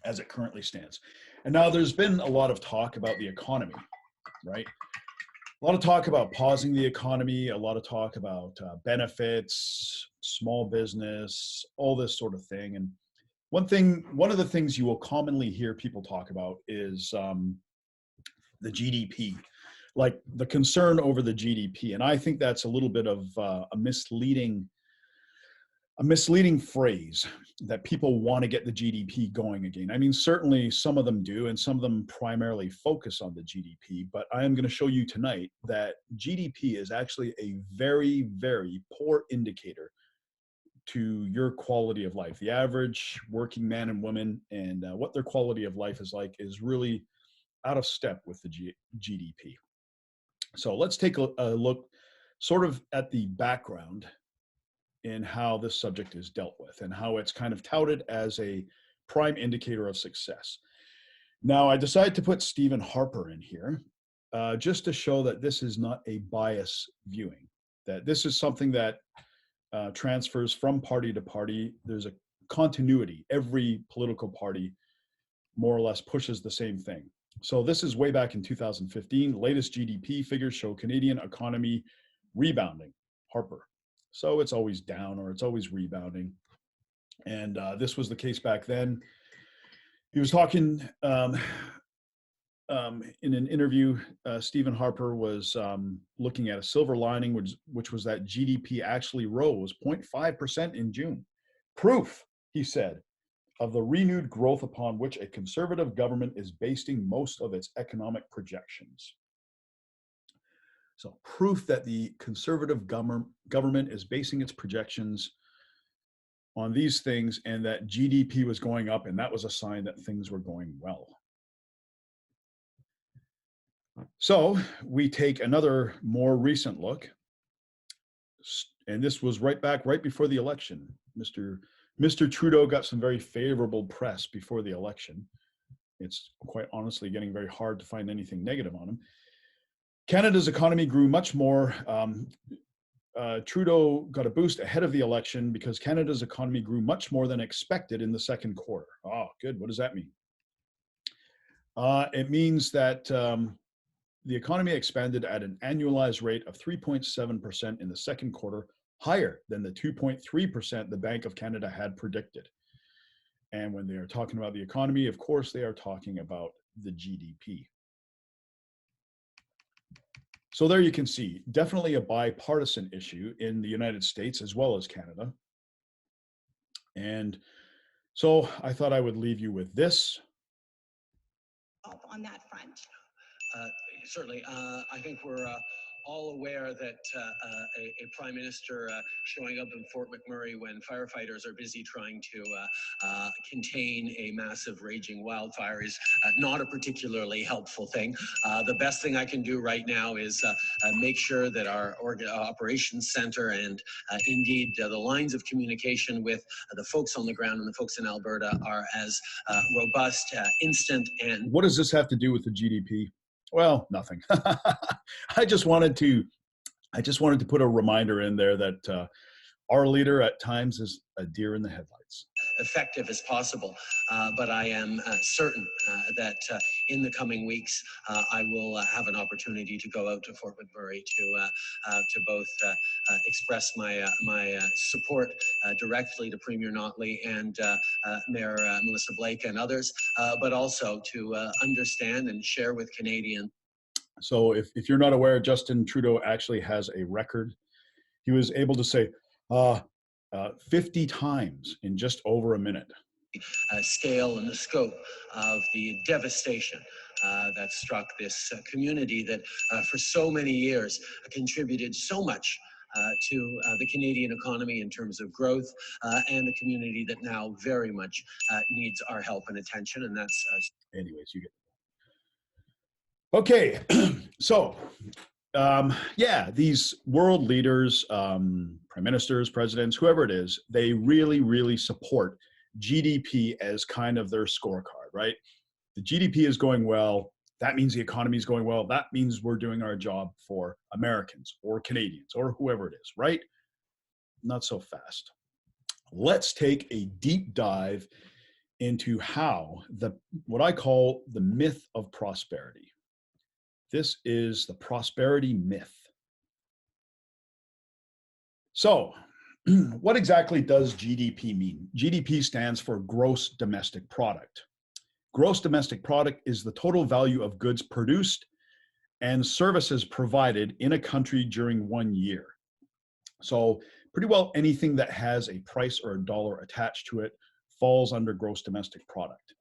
as it currently stands. And now there's been a lot of talk about the economy, right? A lot of talk about pausing the economy, a lot of talk about benefits, small business, all this sort of thing. And one of the things you will commonly hear people talk about is the GDP, like the concern over the GDP. And I think that's a little bit of a misleading phrase, that people want to get the GDP going again. I mean, certainly some of them do, and some of them primarily focus on the GDP, but I am going to show you tonight that GDP is actually a very, very poor indicator to your quality of life. The average working man and woman and what their quality of life is like is really out of step with the GDP. So let's take a look sort of at the background in how this subject is dealt with and how it's kind of touted as a prime indicator of success. Now, I decided to put Stephen Harper in here just to show that this is not a bias viewing, that this is something that transfers from party to party. There's a continuity. Every political party more or less pushes the same thing. So this is way back in 2015. Latest GDP figures show Canadian economy rebounding. Harper. So it's always down or it's always rebounding. And this was the case back then. He was talking in an interview. Stephen Harper was looking at a silver lining, which was that GDP actually rose 0.5% in June. Proof, he said, of the renewed growth upon which a conservative government is basing most of its economic projections. So proof that the conservative government is basing its projections on these things, and that GDP was going up, and that was a sign that things were going well. So we take another more recent look, and this was right before the election. Mr. Trudeau got some very favorable press before the election. It's quite honestly getting very hard to find anything negative on him. Canada's economy grew much more. Trudeau got a boost ahead of the election because Canada's economy grew much more than expected in the second quarter. Oh, good. What does that mean? It means that the economy expanded at an annualized rate of 3.7% in the second quarter, higher than the 2.3% the Bank of Canada had predicted. And when they are talking about the economy, of course, they are talking about the GDP. So there you can see, definitely a bipartisan issue in the United States as well as Canada. And so I thought I would leave you with this. On that front. Certainly, I think we're all aware that a prime minister showing up in Fort McMurray when firefighters are busy trying to contain a massive raging wildfire is not a particularly helpful thing. The best thing I can do right now is make sure that our operations center and indeed the lines of communication with the folks on the ground and the folks in Alberta are as robust, instant, and... What does this have to do with the GDP? Well, nothing. I just wanted to put a reminder in there that our leader at times is a deer in the headlights. Effective as possible, but I am certain that in the coming weeks I will have an opportunity to go out to Fort McMurray to both express my support directly to Premier Notley and Mayor Melissa Blake and others, but also to understand and share with Canadians. So if you're not aware, Justin Trudeau actually has a record. He was able to say 50 times in just over a minute. Scale and the scope of the devastation that struck this community that for so many years contributed so much to the Canadian economy in terms of growth, and a community that now very much needs our help and attention, and that's... Anyways, you get... Okay, so yeah, these world leaders, prime ministers, presidents, whoever it is, they really, really support GDP as kind of their scorecard, right? The GDP is going well. That means the economy is going well. That means we're doing our job for Americans or Canadians or whoever it is, right? Not so fast. Let's take a deep dive into what I call the myth of prosperity. This is the prosperity myth. So, what exactly does GDP mean? GDP stands for gross domestic product. Gross domestic product is the total value of goods produced and services provided in a country during 1 year. So pretty well anything that has a price or a dollar attached to it falls under gross domestic product.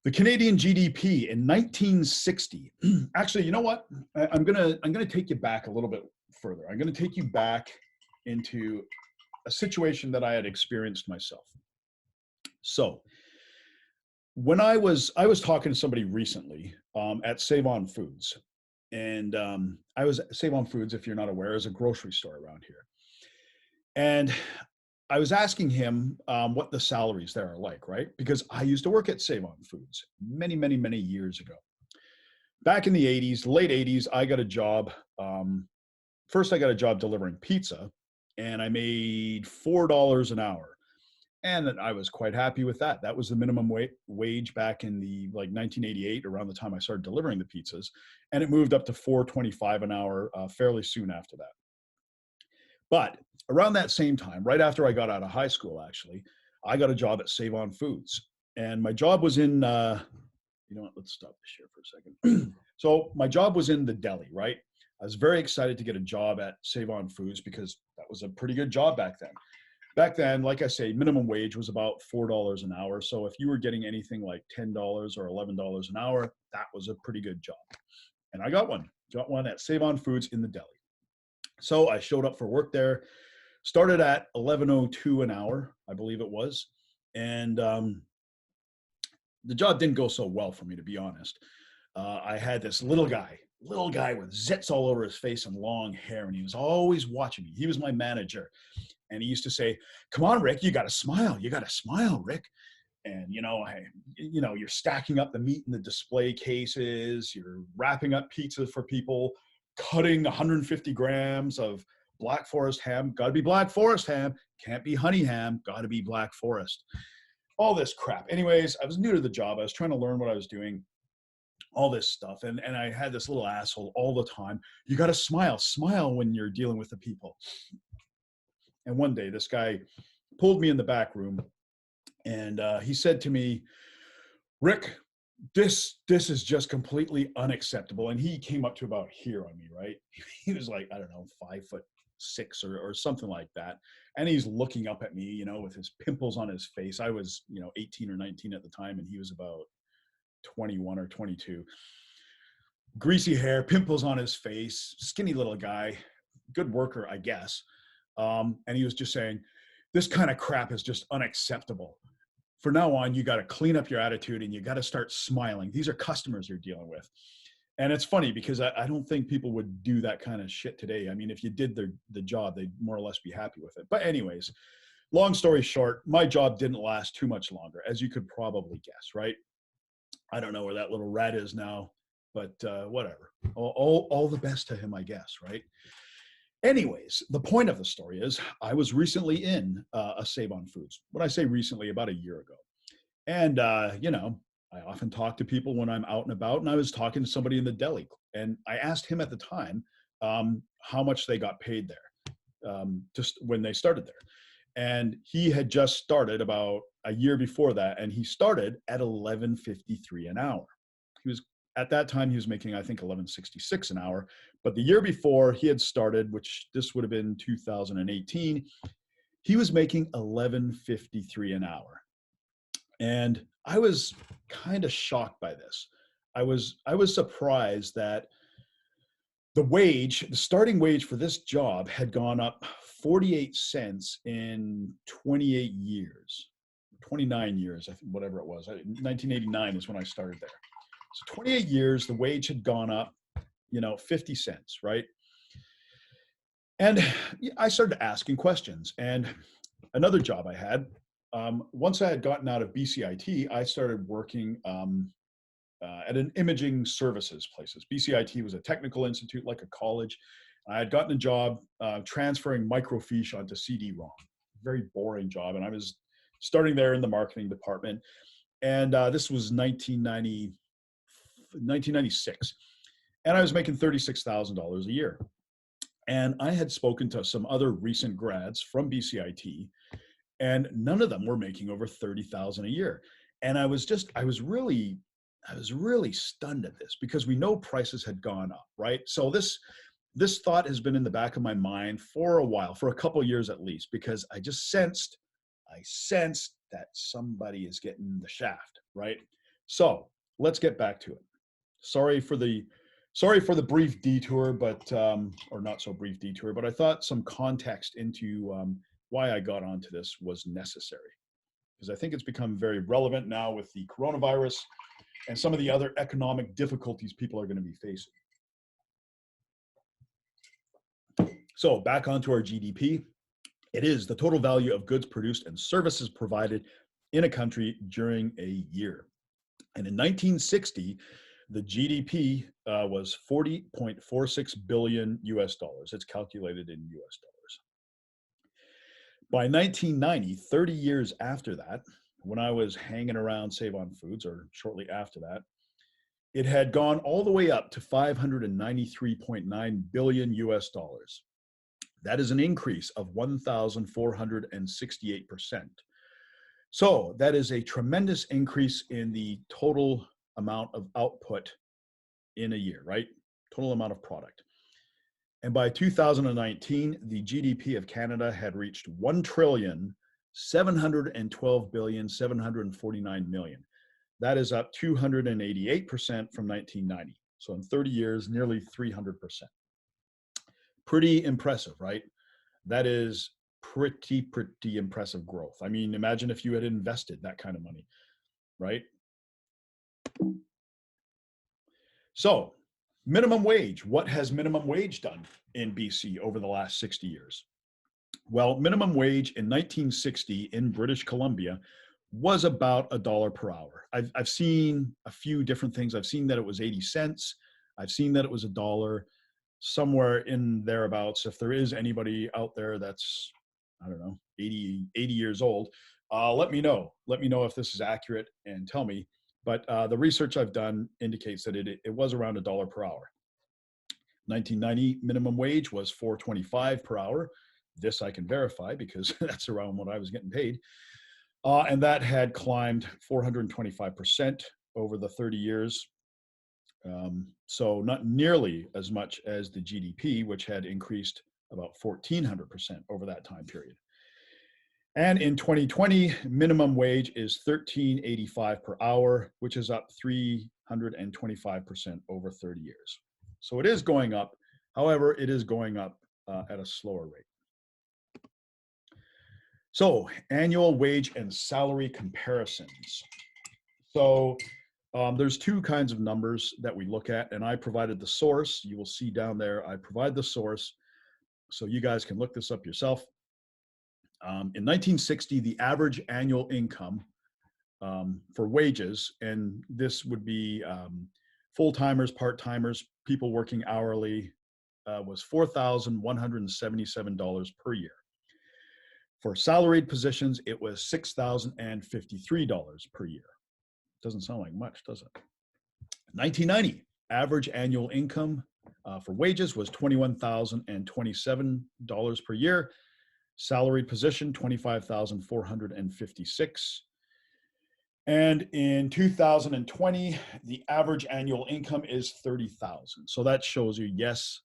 The Canadian GDP in 1960, actually, you know what? I'm gonna take you back a little bit further. I'm gonna take you back into a situation that I had experienced myself. So when I was talking to somebody recently at Save On Foods, and I was Save On Foods, if you're not aware, is a grocery store around here. And I was asking him what the salaries there are like, right? Because I used to work at Save On Foods many, many, many years ago. Back in the 80s, late 80s, I got a job. First, I got a job delivering pizza, and I made $4 an hour. And I was quite happy with that. That was the minimum wage back in the 1988, around the time I started delivering the pizzas, and it moved up to $4.25 an hour fairly soon after that. But around that same time, right after I got out of high school, actually, I got a job at Save On Foods, and my job was in. You know what? Let's stop this here for a second. So my job was in the deli, right? I was very excited to get a job at Save On Foods because that was a pretty good job back then. Back then, like I say, minimum wage was about $4 an hour. So if you were getting anything like $10 or $11 an hour, that was a pretty good job. And I got one at Save On Foods in the deli. So I showed up for work there, started at 11.02 an hour, I believe it was. And the job didn't go so well for me, to be honest. I had this little guy with zits all over his face and long hair, and he was always watching me. He was my manager. And he used to say, "Come on, Rick, you got to smile. You got to smile, Rick." And, you're stacking up the meat in the display cases. You're wrapping up pizza for people, cutting 150 grams of Black Forest ham. Got to be Black Forest ham. Can't be honey ham. Got to be Black Forest. All this crap. Anyways, I was new to the job. I was trying to learn what I was doing, all this stuff. And I had this little asshole all the time. You got to smile when you're dealing with the people. And one day, this guy pulled me in the back room, and he said to me, "Rick, this is just completely unacceptable." And he came up to about here on me, right? He was like, I don't know, 5'6" or something like that. And he's looking up at me, with his pimples on his face. I was, 18 or 19 at the time, and he was about 21 or 22. Greasy hair, pimples on his face, skinny little guy, good worker, I guess. And he was just saying, "This kind of crap is just unacceptable. From now on, you got to clean up your attitude and you got to start smiling. These are customers you're dealing with." And it's funny because I don't think people would do that kind of shit today. I mean, if you did the job, they'd more or less be happy with it. But anyways, long story short, my job didn't last too much longer, as you could probably guess, right? I don't know where that little rat is now, but whatever. All the best to him, I guess, right? Anyways, the point of the story is I was recently in a Save On Foods. When I say recently, about a year ago. And, I often talk to people when I'm out and about, and I was talking to somebody in the deli. And I asked him at the time how much they got paid there, just when they started there. And he had just started about a year before that, and he started at $11.53 an hour. At that time, he was making, I think, $11.66 an hour. But the year before he had started, which this would have been 2018, he was making $11.53 an hour. And I was kind of shocked by this. I was surprised that the starting wage for this job had gone up 48 cents in 28 years, 29 years, I think, whatever it was. 1989 is when I started there. So 28 years, the wage had gone up, 50 cents, right? And I started asking questions. And another job I had, once I had gotten out of BCIT, I started working at an imaging services places. BCIT was a technical institute, like a college. I had gotten a job transferring microfiche onto CD-ROM. Very boring job. And I was starting there in the marketing department. And this was 1996. And I was making $36,000 a year. And I had spoken to some other recent grads from BCIT, and none of them were making over 30,000 a year. And I was really stunned at this, because we know prices had gone up, right? So this thought has been in the back of my mind for a while, for a couple of years at least, because I sensed that somebody is getting the shaft, right? So let's get back to it. Sorry for the brief detour, but or not so brief detour, but I thought some context into why I got onto this was necessary, because I think it's become very relevant now with the coronavirus and some of the other economic difficulties people are going to be facing. So back onto our GDP. It is the total value of goods produced and services provided in a country during a year. And in 1960, the GDP was 40.46 billion US dollars. It's calculated in US dollars. By 1990, 30 years after that, when I was hanging around Save on Foods, or shortly after that, it had gone all the way up to 593.9 billion US dollars. That is an increase of 1,468%. So that is a tremendous increase in the total amount of output in a year, right? Total amount of product. And by 2019, the GDP of Canada had reached 1,712,749,000,000. That is up 288% from 1990. So in 30 years, nearly 300%. Pretty impressive, right? That is pretty impressive growth. I mean, imagine if you had invested that kind of money, right? So minimum wage, what has minimum wage done in BC over the last 60 years? Well, minimum wage in 1960 in British Columbia was about $1 per hour. I've seen a few different things. I've seen that it was 80 cents. I've seen that it was $1, somewhere in thereabouts. If there is anybody out there that's, I don't know, 80 years old, let me know. Let me know if this is accurate and tell me. But the research I've done indicates that it was around $1 per hour. 1990 minimum wage was $4.25 per hour. This I can verify because that's around what I was getting paid. And that had climbed 425% over the 30 years. So not nearly as much as the GDP, which had increased about 1,400% over that time period. And in 2020, minimum wage is $13.85 per hour, which is up 325% over 30 years. So it is going up. However, it is going up at a slower rate. So annual wage and salary comparisons. So there's two kinds of numbers that we look at, and I provided the source. You will see down there, I provide the source, so you guys can look this up yourself. In 1960, the average annual income for wages, and this would be full-timers, part-timers, people working hourly, was $4,177 per year. For salaried positions, it was $6,053 per year. Doesn't sound like much, does it? 1990, average annual income for wages was $21,027 per year. Salaried position, $25,456. And in 2020, the average annual income is $30,000. So that shows you, yes,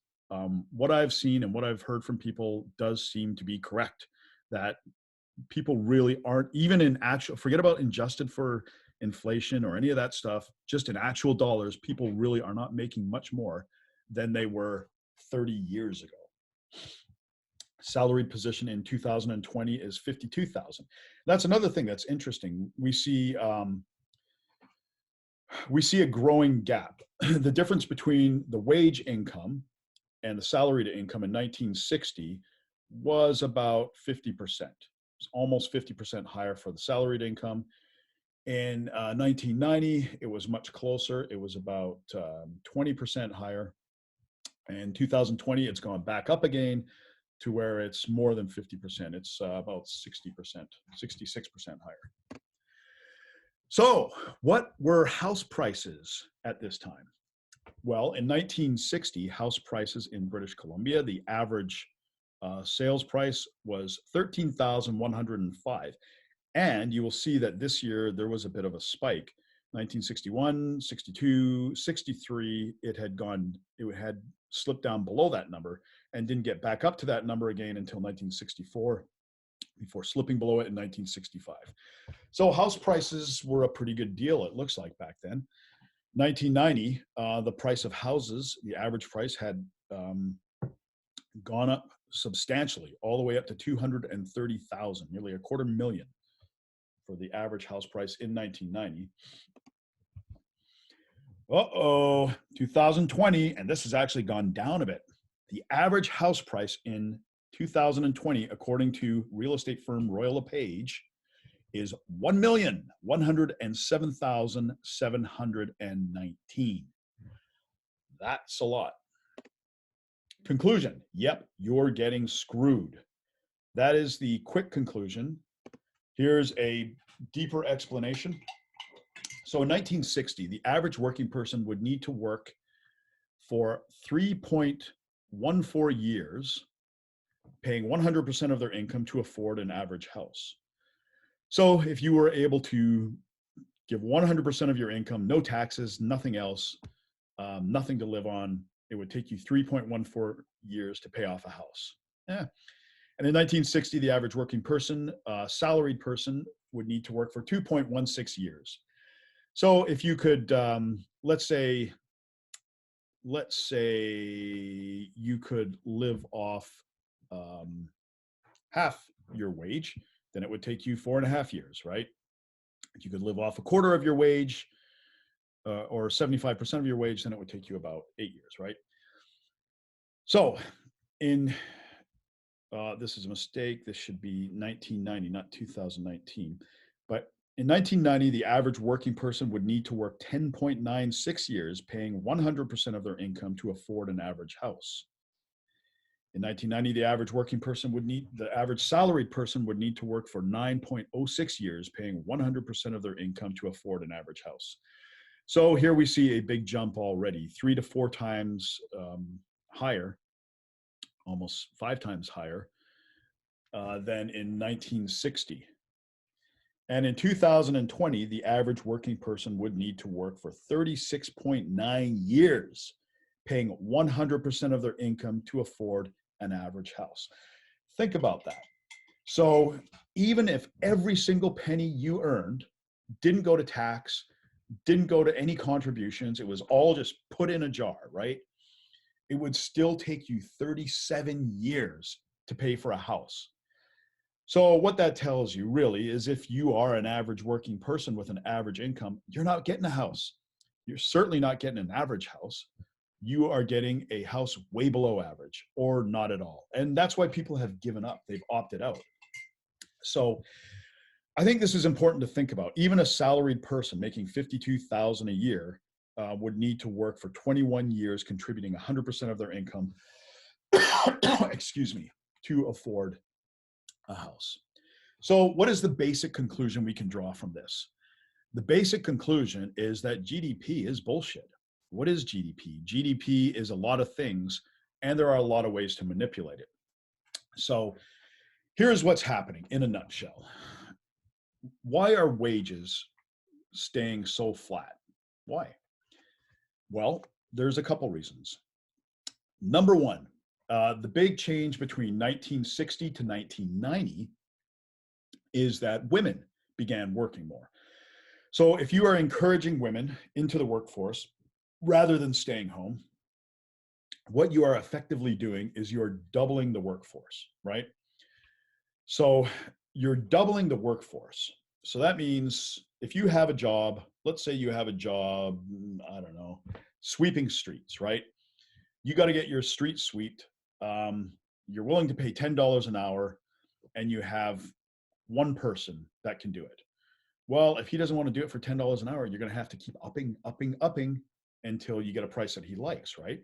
what I've seen and what I've heard from people does seem to be correct, that people really aren't, even in actual, forget about adjusted for inflation or any of that stuff, just in actual dollars, people really are not making much more than they were 30 years ago. Salaried position in 2020 is 52,000. That's another thing that's interesting. We see a growing gap. The difference between the wage income and the salaried income in 1960 was about 50%. It's almost 50% higher for the salaried income. In 1990, it was much closer. It was about 20% higher. In 2020, it's gone back up again to where it's more than 50%. It's about 60%, 66% higher. So what were house prices at this time? Well, in 1960, house prices in British Columbia, the average sales price was 13,105. And you will see that this year there was a bit of a spike. 1961, 62, 63, it had slipped down below that number and didn't get back up to that number again until 1964, before slipping below it in 1965. So house prices were a pretty good deal, it looks like, back then. 1990, the price of houses, the average price had gone up substantially, all the way up to 230,000, nearly $250,000 for the average house price in 1990. 2020, and this has actually gone down a bit. The average house price in 2020, according to real estate firm Royal LePage, is $1,107,719. That's a lot. Conclusion, yep, you're getting screwed. That is the quick conclusion. Here's a deeper explanation. So in 1960, the average working person would need to work for 3.14 years, paying 100% of their income to afford an average house. So if you were able to give 100% of your income, no taxes, nothing else, nothing to live on, it would take you 3.14 years to pay off a house. Yeah. And in 1960, the average working person, salaried person, would need to work for 2.16 years. So if you could, let's say you could live off half your wage, then it would take you 4.5 years, right? If you could live off a quarter of your wage, or 75% of your wage, then it would take you about 8 years, right? So this is a mistake. This should be 1990, not 2019. But in 1990, the average working person would need to work 10.96 years, paying 100% of their income to afford an average house. In 1990, the average salaried person would need to work for 9.06 years, paying 100% of their income to afford an average house. So here we see a big jump already, 3 to 4 times higher, almost 5 times higher than in 1960. And in 2020, the average working person would need to work for 36.9 years, paying 100% of their income to afford an average house. Think about that. So even if every single penny you earned didn't go to tax, didn't go to any contributions, it was all just put in a jar, right? It would still take you 37 years to pay for a house. So what that tells you really is, if you are an average working person with an average income, you're not getting a house. You're certainly not getting an average house. You are getting a house way below average, or not at all. And that's why people have given up. They've opted out. So I think this is important to think about. Even a salaried person making $52,000 a year would need to work for 21 years, contributing 100% of their income, excuse me, to afford a house. So what is the basic conclusion we can draw from this? The basic conclusion is that GDP is bullshit. What is GDP? GDP is a lot of things, and there are a lot of ways to manipulate it. So here's what's happening in a nutshell. Why are wages staying so flat? Why? Well, there's a couple reasons. Number one, the big change between 1960 to 1990 is that women began working more. So if you are encouraging women into the workforce rather than staying home, what you are effectively doing is you're doubling the workforce, right? So you're doubling the workforce. So that means if you have a job, let's say you have a job, I don't know, sweeping streets, right? You got to get your street swept. You're willing to pay $10 an hour, and you have one person that can do it. Well, if he doesn't want to do it for $10 an hour, you're going to have to keep upping until you get a price that he likes, right?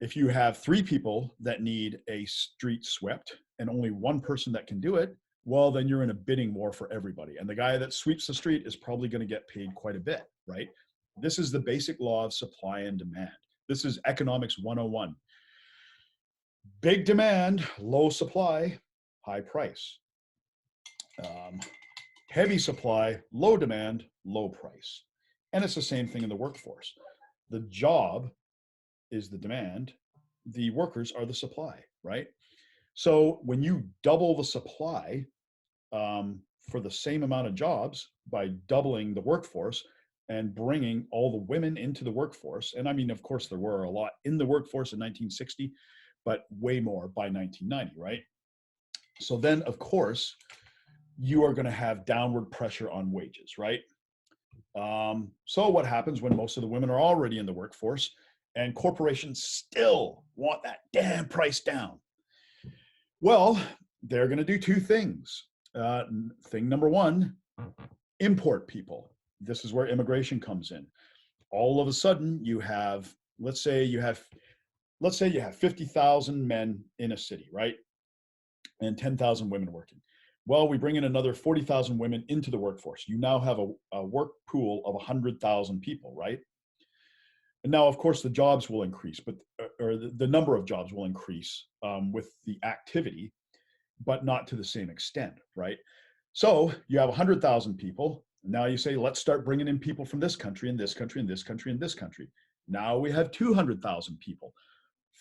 If you have 3 people that need a street swept and only 1 person that can do it, well, then you're in a bidding war for everybody. And the guy that sweeps the street is probably going to get paid quite a bit, right? This is the basic law of supply and demand. This is economics 101. Big demand, low supply, high price. Heavy supply, low demand, low price. And it's the same thing in the workforce. The job is the demand, the workers are the supply, right? So when you double the supply for the same amount of jobs by doubling the workforce and bringing all the women into the workforce, and I mean, of course, there were a lot in the workforce in 1960, but way more by 1990, right? So then, of course, you are going to have downward pressure on wages, right? So what happens when most of the women are already in the workforce and corporations still want that damn price down? Well, they're going to do 2 things. Thing number 1, import people. This is where immigration comes in. All of a sudden, you have, let's say you have 50,000 men in a city, right? And 10,000 women working. Well, we bring in another 40,000 women into the workforce. You now have a work pool of 100,000 people, right? And now, of course, the jobs will increase, but or the number of jobs will increase with the activity, but not to the same extent, right? So you have 100,000 people. Now you say, let's start bringing in people from this country and this country and this country and this country. Now we have 200,000 people.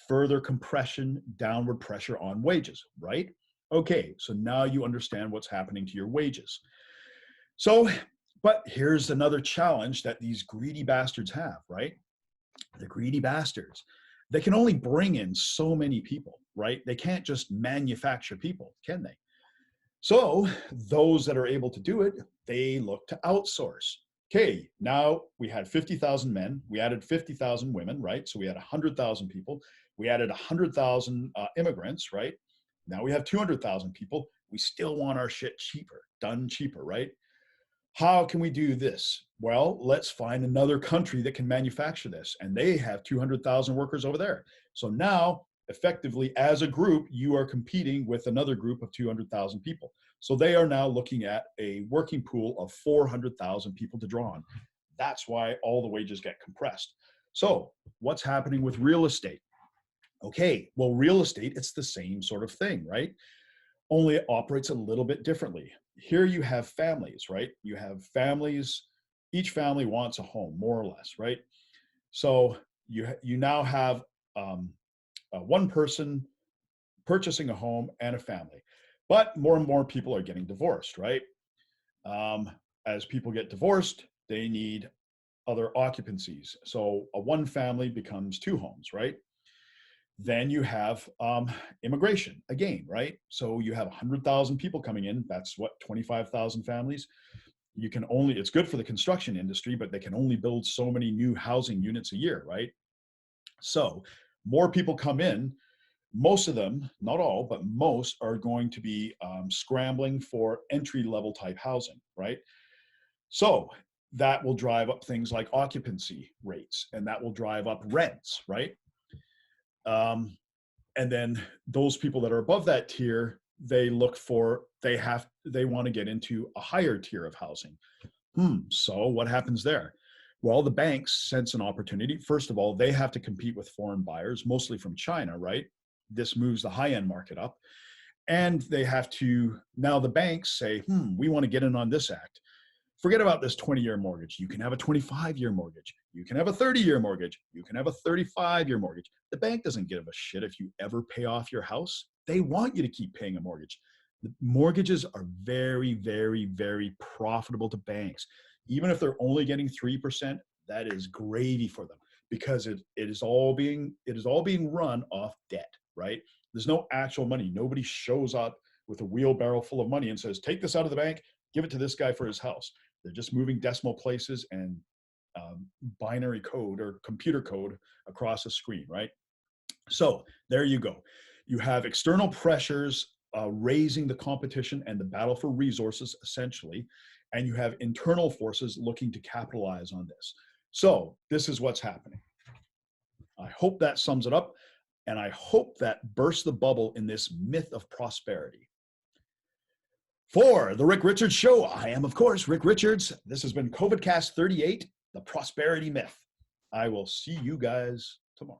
Further compression, downward pressure on wages, right? Okay, so now you understand what's happening to your wages. So, but here's another challenge that these greedy bastards have, right? The greedy bastards, they can only bring in so many people, right? They can't just manufacture people, can they? So those that are able to do it, they look to outsource. Okay, now we had 50,000 men, we added 50,000 women, right? So we had 100,000 people. We added 100,000 immigrants, right? Now we have 200,000 people. We still want our shit cheaper, done cheaper, right? How can we do this? Well, let's find another country that can manufacture this. And they have 200,000 workers over there. So now, effectively, as a group, you are competing with another group of 200,000 people. So they are now looking at a working pool of 400,000 people to draw on. That's why all the wages get compressed. So what's happening with real estate? Okay, well, real estate, it's the same sort of thing, right? Only it operates a little bit differently. Here you have families, right? You have families, each family wants a home, more or less, right? So you now have one person purchasing a home and a family. But more and more people are getting divorced, right? As people get divorced, they need other occupancies. So a one family becomes 2 homes, right? Then you have immigration again, right? So you have 100,000 people coming in. That's what, 25,000 families. You can only, it's good for the construction industry, but they can only build so many new housing units a year, right? So more people come in. Most of them, not all, but most are going to be scrambling for entry-level type housing, right? So that will drive up things like occupancy rates, and that will drive up rents, right? And then those people that are above that tier, they look for, they want to get into a higher tier of housing. So what happens there? Well, the banks sense an opportunity. First of all, they have to compete with foreign buyers, mostly from China, right? This moves the high-end market up. And they have to, now the banks say, we want to get in on this act. Forget about this 20-year mortgage. You can have a 25-year mortgage. You can have a 30-year mortgage. You can have a 35-year mortgage. The bank doesn't give a shit if you ever pay off your house. They want you to keep paying a mortgage. The mortgages are very, very, very profitable to banks. Even if they're only getting 3%, that is gravy for them, because it is all being run off debt, right? There's no actual money. Nobody shows up with a wheelbarrow full of money and says, take this out of the bank, give it to this guy for his house. They're just moving decimal places and binary code or computer code across a screen, right? So there you go. You have external pressures raising the competition and the battle for resources, essentially, and you have internal forces looking to capitalize on this. So this is what's happening. I hope that sums it up, and I hope that bursts the bubble in this myth of prosperity. For the Rick Richards Show, I am, of course, Rick Richards. This has been COVIDcast 38, The Prosperity Myth. I will see you guys tomorrow.